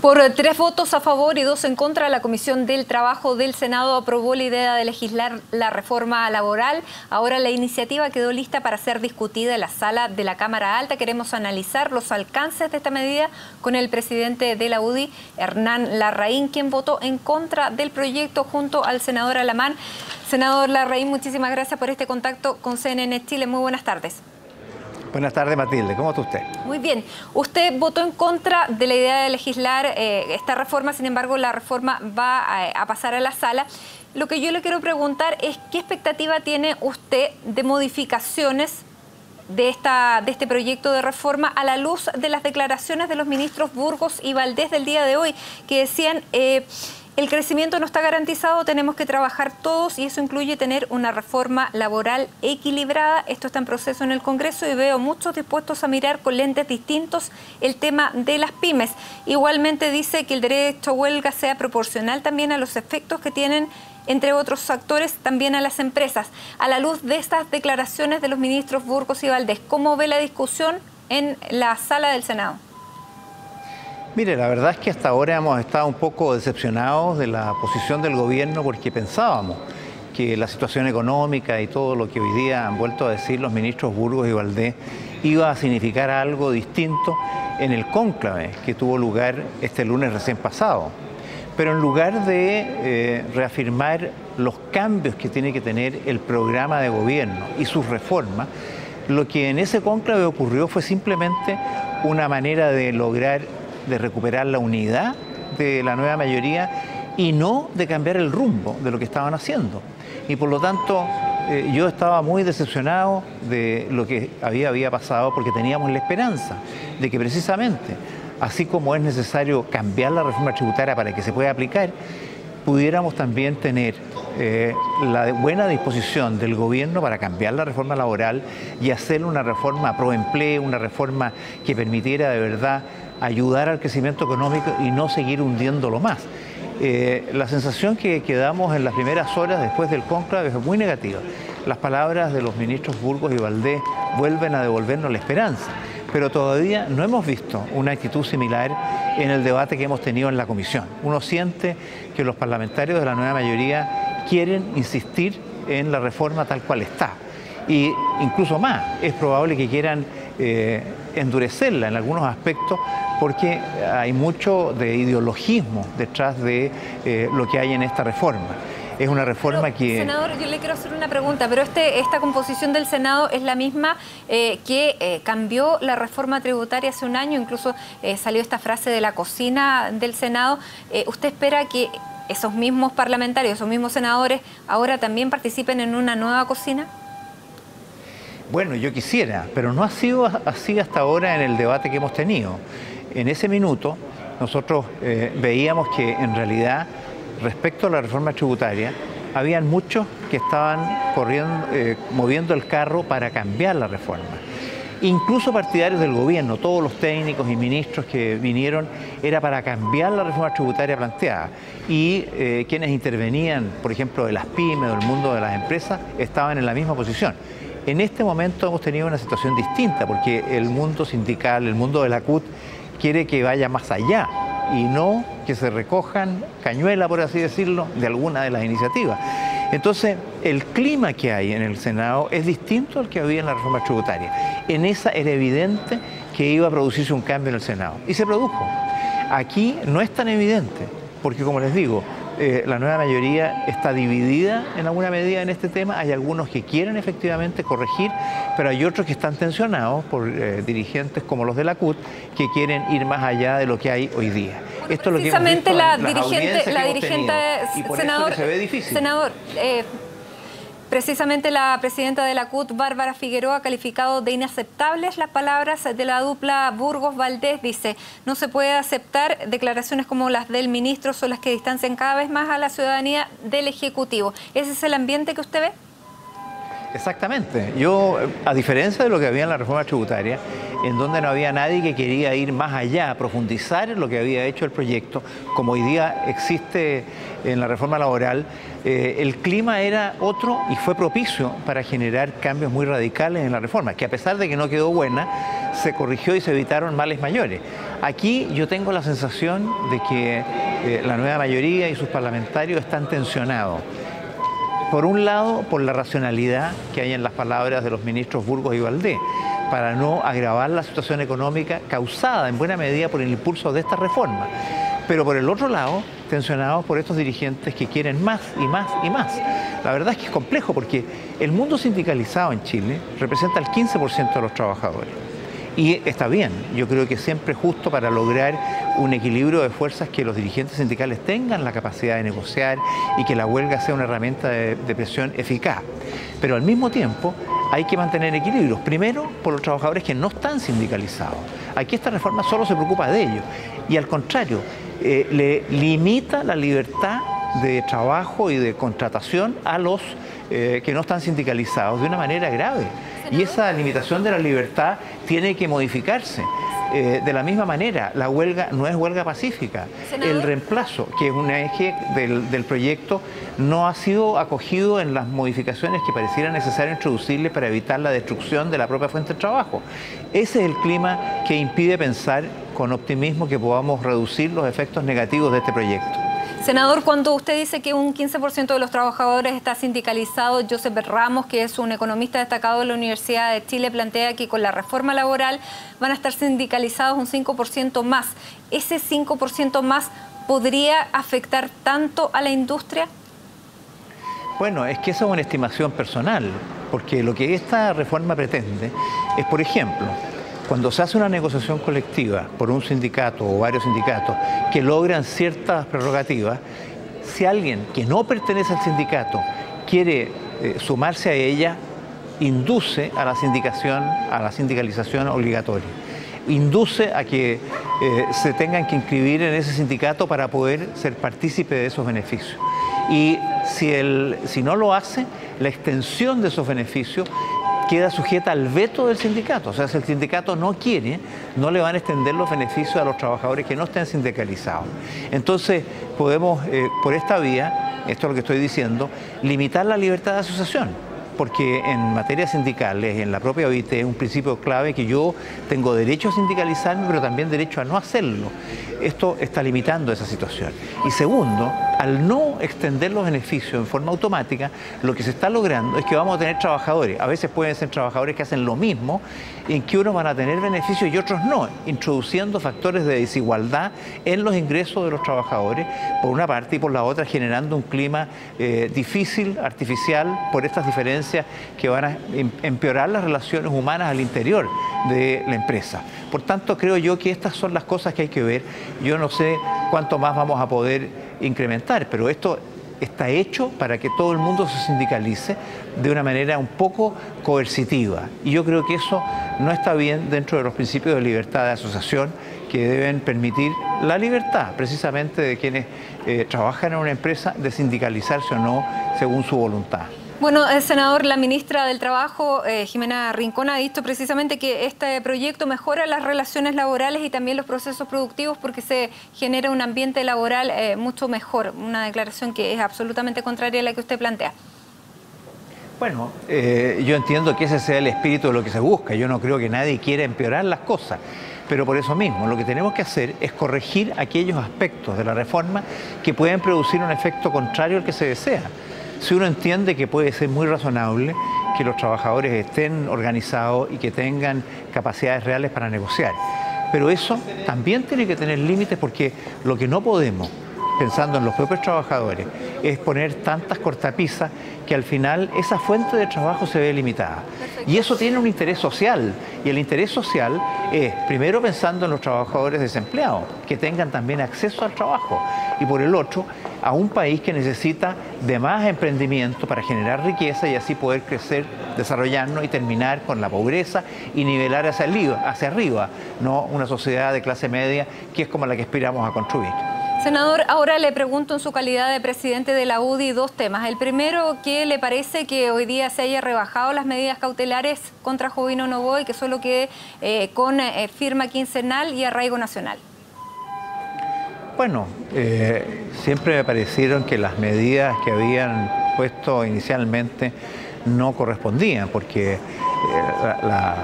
Por 3 votos a favor y 2 en contra, la Comisión del Trabajo del Senado aprobó la idea de legislar la reforma laboral. Ahora la iniciativa quedó lista para ser discutida en la sala de la Cámara Alta. Queremos analizar los alcances de esta medida con el presidente de la UDI, Hernán Larraín, quien votó en contra del proyecto junto al senador Alamán. Senador Larraín, muchísimas gracias por este contacto con CNN Chile. Muy buenas tardes. Buenas tardes, Matilde. ¿Cómo está usted? Muy bien. Usted votó en contra de la idea de legislar esta reforma, sin embargo, la reforma va a pasar a la sala. Lo que yo le quiero preguntar es qué expectativa tiene usted de modificaciones de este proyecto de reforma a la luz de las declaraciones de los ministros Burgos y Valdés del día de hoy, que decían el crecimiento no está garantizado, tenemos que trabajar todos y eso incluye tener una reforma laboral equilibrada. Esto está en proceso en el Congreso y veo muchos dispuestos a mirar con lentes distintos el tema de las pymes. Igualmente dice que el derecho a huelga sea proporcional también a los efectos que tienen, entre otros actores, también a las empresas. A la luz de estas declaraciones de los ministros Burgos y Valdés, ¿cómo ve la discusión en la sala del Senado? Mire, la verdad es que hasta ahora hemos estado un poco decepcionados de la posición del gobierno porque pensábamos que la situación económica y todo lo que hoy día han vuelto a decir los ministros Burgos y Valdés iba a significar algo distinto en el cónclave que tuvo lugar este lunes recién pasado. Pero en lugar de reafirmar los cambios que tiene que tener el programa de gobierno y sus reformas, lo que en ese cónclave ocurrió fue simplemente una manera de recuperar la unidad de la nueva mayoría y no de cambiar el rumbo de lo que estaban haciendo. Y por lo tanto, yo estaba muy decepcionado de lo que había pasado porque teníamos la esperanza de que precisamente, así como es necesario cambiar la reforma tributaria para que se pueda aplicar, pudiéramos también tener la buena disposición del gobierno para cambiar la reforma laboral y hacer una reforma pro empleo, una reforma que permitiera de verdad ayudar al crecimiento económico y no seguir hundiéndolo más. La sensación que quedamos en las primeras horas después del cónclave es muy negativa. Las palabras de los ministros Burgos y Valdés vuelven a devolvernos la esperanza, pero todavía no hemos visto una actitud similar en el debate que hemos tenido en la comisión. Uno siente que los parlamentarios de la nueva mayoría quieren insistir en la reforma tal cual está. Y incluso más, es probable que quieran endurecerla en algunos aspectos porque hay mucho de ideologismo detrás de lo que hay en esta reforma. Es una reforma que... Senador, yo le quiero hacer una pregunta, pero esta composición del Senado es la misma que cambió la reforma tributaria hace un año, incluso salió esta frase de la cocina del Senado. ¿Usted espera que esos mismos parlamentarios, esos mismos senadores, ahora también participen en una nueva cocina? Bueno, yo quisiera, pero no ha sido así hasta ahora en el debate que hemos tenido. En ese minuto nosotros veíamos que en realidad respecto a la reforma tributaria habían muchos que estaban moviendo el carro para cambiar la reforma. Incluso partidarios del gobierno, todos los técnicos y ministros que vinieron era para cambiar la reforma tributaria planteada. Y quienes intervenían, por ejemplo, de las pymes o del mundo de las empresas, estaban en la misma posición. En este momento hemos tenido una situación distinta porque el mundo sindical, el mundo de la CUT, quiere que vaya más allá y no que se recojan cañuelas, por así decirlo, de alguna de las iniciativas. Entonces, el clima que hay en el Senado es distinto al que había en la reforma tributaria. En esa era evidente que iba a producirse un cambio en el Senado y se produjo. Aquí no es tan evidente porque, como les digo, la nueva mayoría está dividida en alguna medida en este tema. Hay algunos que quieren efectivamente corregir, pero hay otros que están tensionados por dirigentes como los de la CUT que quieren ir más allá de lo que hay hoy día. Bueno, esto precisamente es lo que hemos visto la dirigente, senador, se ve difícil. Senador, precisamente la presidenta de la CUT, Bárbara Figueroa, ha calificado de inaceptables las palabras de la dupla Burgos-Valdés. Dice, no se puede aceptar declaraciones como las del ministro, son las que distancian cada vez más a la ciudadanía del Ejecutivo. ¿Ese es el ambiente que usted ve? Exactamente. Yo, a diferencia de lo que había en la reforma tributaria, en donde no había nadie que quería ir más allá, profundizar en lo que había hecho el proyecto, como hoy día existe en la reforma laboral, el clima era otro y fue propicio para generar cambios muy radicales en la reforma, que a pesar de que no quedó buena, se corrigió y se evitaron males mayores. Aquí yo tengo la sensación de que la nueva mayoría y sus parlamentarios están tensionados. Por un lado, por la racionalidad que hay en las palabras de los ministros Burgos y Valdés, para no agravar la situación económica causada en buena medida por el impulso de esta reforma. Pero por el otro lado, tensionados por estos dirigentes que quieren más y más y más. La verdad es que es complejo porque el mundo sindicalizado en Chile representa el 15% de los trabajadores. Y está bien, yo creo que siempre es justo para lograr un equilibrio de fuerzas que los dirigentes sindicales tengan la capacidad de negociar y que la huelga sea una herramienta de presión eficaz. Pero al mismo tiempo hay que mantener equilibrios. Primero, por los trabajadores que no están sindicalizados. Aquí esta reforma solo se preocupa de ellos. Y al contrario, le limita la libertad de trabajo y de contratación a los que no están sindicalizados de una manera grave. Y esa limitación de la libertad tiene que modificarse. De la misma manera, la huelga no es huelga pacífica. El reemplazo, que es un eje del proyecto, no ha sido acogido en las modificaciones que pareciera necesario introducirle para evitar la destrucción de la propia fuente de trabajo. Ese es el clima que impide pensar con optimismo que podamos reducir los efectos negativos de este proyecto. Senador, cuando usted dice que un 15% de los trabajadores está sindicalizado, Josep Ramos, que es un economista destacado de la Universidad de Chile, plantea que con la reforma laboral van a estar sindicalizados un 5% más. ¿Ese 5% más podría afectar tanto a la industria? Bueno, es que esa es una estimación personal, porque lo que esta reforma pretende es, por ejemplo, cuando se hace una negociación colectiva por un sindicato o varios sindicatos que logran ciertas prerrogativas, si alguien que no pertenece al sindicato quiere sumarse a ella, induce a la sindicalización obligatoria. Induce a que se tengan que inscribir en ese sindicato para poder ser partícipe de esos beneficios. Y si no lo hace, la extensión de esos beneficios queda sujeta al veto del sindicato. O sea, si el sindicato no quiere, no le van a extender los beneficios a los trabajadores que no estén sindicalizados. Entonces, podemos, por esta vía, esto es lo que estoy diciendo, limitar la libertad de asociación. Porque en materia sindicales, en la propia OIT, es un principio clave que yo tengo derecho a sindicalizarme, pero también derecho a no hacerlo. Esto está limitando esa situación. Y segundo, al no extender los beneficios en forma automática, lo que se está logrando es que vamos a tener trabajadores, a veces pueden ser trabajadores que hacen lo mismo, en que unos van a tener beneficios y otros no, introduciendo factores de desigualdad en los ingresos de los trabajadores, por una parte, y por la otra generando un clima difícil, artificial, por estas diferencias que van a empeorar las relaciones humanas al interior de la empresa. Por tanto, creo yo que estas son las cosas que hay que ver. Yo no sé cuánto más vamos a poder incrementar, pero esto está hecho para que todo el mundo se sindicalice de una manera un poco coercitiva. Y yo creo que eso no está bien dentro de los principios de libertad de asociación que deben permitir la libertad precisamente de quienes trabajan en una empresa de sindicalizarse o no según su voluntad. Bueno, senador, la ministra del Trabajo, Jimena Rincón, ha dicho precisamente que este proyecto mejora las relaciones laborales y también los procesos productivos porque se genera un ambiente laboral mucho mejor. Una declaración que es absolutamente contraria a la que usted plantea. Bueno, yo entiendo que ese sea el espíritu de lo que se busca. Yo no creo que nadie quiera empeorar las cosas. Pero por eso mismo, lo que tenemos que hacer es corregir aquellos aspectos de la reforma que pueden producir un efecto contrario al que se desea. Si uno entiende que puede ser muy razonable que los trabajadores estén organizados y que tengan capacidades reales para negociar. Pero eso también tiene que tener límites porque lo que no podemos, pensando en los propios trabajadores, es poner tantas cortapisas que al final esa fuente de trabajo se ve limitada. Y eso tiene un interés social, y el interés social es, primero pensando en los trabajadores desempleados, que tengan también acceso al trabajo, y por el otro, a un país que necesita de más emprendimiento para generar riqueza y así poder crecer, desarrollarnos y terminar con la pobreza y nivelar hacia arriba, no una sociedad de clase media que es como la que aspiramos a construir. Senador, ahora le pregunto en su calidad de presidente de la UDI dos temas. El primero, ¿qué le parece que hoy día se haya rebajado las medidas cautelares contra Jovino Novoa y que solo quede con firma quincenal y arraigo nacional? Bueno, siempre me parecieron que las medidas que habían puesto inicialmente no correspondían, porque las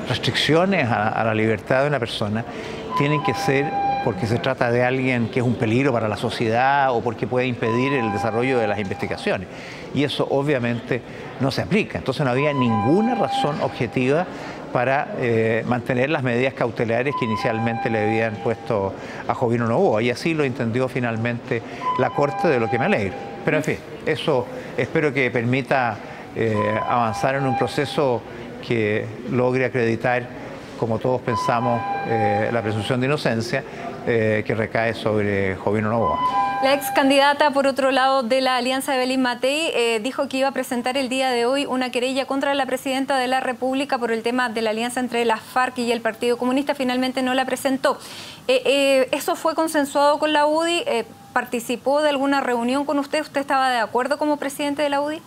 restricciones a la libertad de una persona tienen que ser porque se trata de alguien que es un peligro para la sociedad o porque puede impedir el desarrollo de las investigaciones. Y eso obviamente no se aplica. Entonces no había ninguna razón objetiva para mantener las medidas cautelares que inicialmente le habían puesto a Jovino Novoa. Y así lo entendió finalmente la Corte, de lo que me alegro. Pero en fin, eso espero que permita avanzar en un proceso que logre acreditar, como todos pensamos, la presunción de inocencia que recae sobre Jovino Novoa. La ex candidata, por otro lado, de la Alianza Evelyn Matei, dijo que iba a presentar el día de hoy una querella contra la presidenta de la República por el tema de la alianza entre las FARC y el Partido Comunista. Finalmente no la presentó. ¿Eso fue consensuado con la UDI? ¿Participó de alguna reunión con usted? ¿Usted estaba de acuerdo como presidente de la UDI?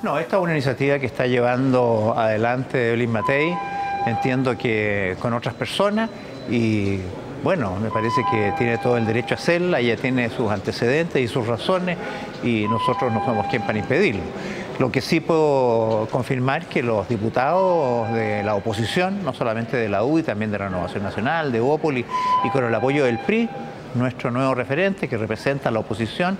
No, esta es una iniciativa que está llevando adelante Evelyn Matei, entiendo que con otras personas, y bueno, me parece que tiene todo el derecho a hacerla. Ella tiene sus antecedentes y sus razones y nosotros no somos quien para impedirlo. Lo que sí puedo confirmar que los diputados de la oposición, no solamente de la UDI, también de Renovación Nacional, de Bópoli y con el apoyo del PRI, nuestro nuevo referente que representa a la oposición,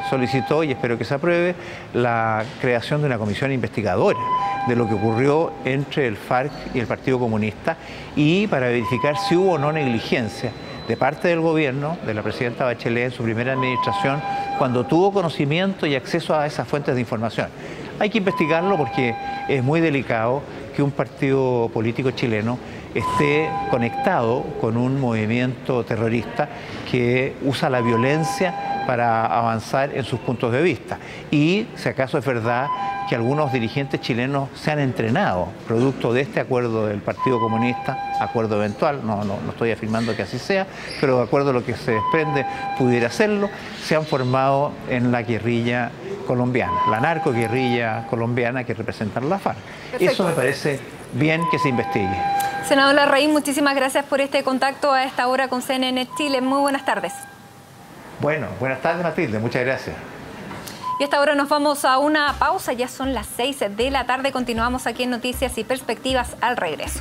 solicitó, y espero que se apruebe, la creación de una comisión investigadora de lo que ocurrió entre el FARC y el Partido Comunista y para verificar si hubo o no negligencia de parte del gobierno, de la presidenta Bachelet en su primera administración, cuando tuvo conocimiento y acceso a esas fuentes de información. Hay que investigarlo porque es muy delicado que un partido político chileno esté conectado con un movimiento terrorista que usa la violencia para avanzar en sus puntos de vista. Y si acaso es verdad que algunos dirigentes chilenos se han entrenado producto de este acuerdo del Partido Comunista, acuerdo eventual, no estoy afirmando que así sea, pero de acuerdo a lo que se desprende pudiera serlo, se han formado en la guerrilla colombiana, la narcoguerrilla colombiana que representan la FARC. Perfecto. Eso me parece bien que se investigue. Senador Larraín, muchísimas gracias por este contacto a esta hora con CNN Chile. Muy buenas tardes. Bueno, buenas tardes, Matilde, muchas gracias. Y hasta ahora nos vamos a una pausa, ya son las 6 de la tarde, continuamos aquí en Noticias y Perspectivas al regreso.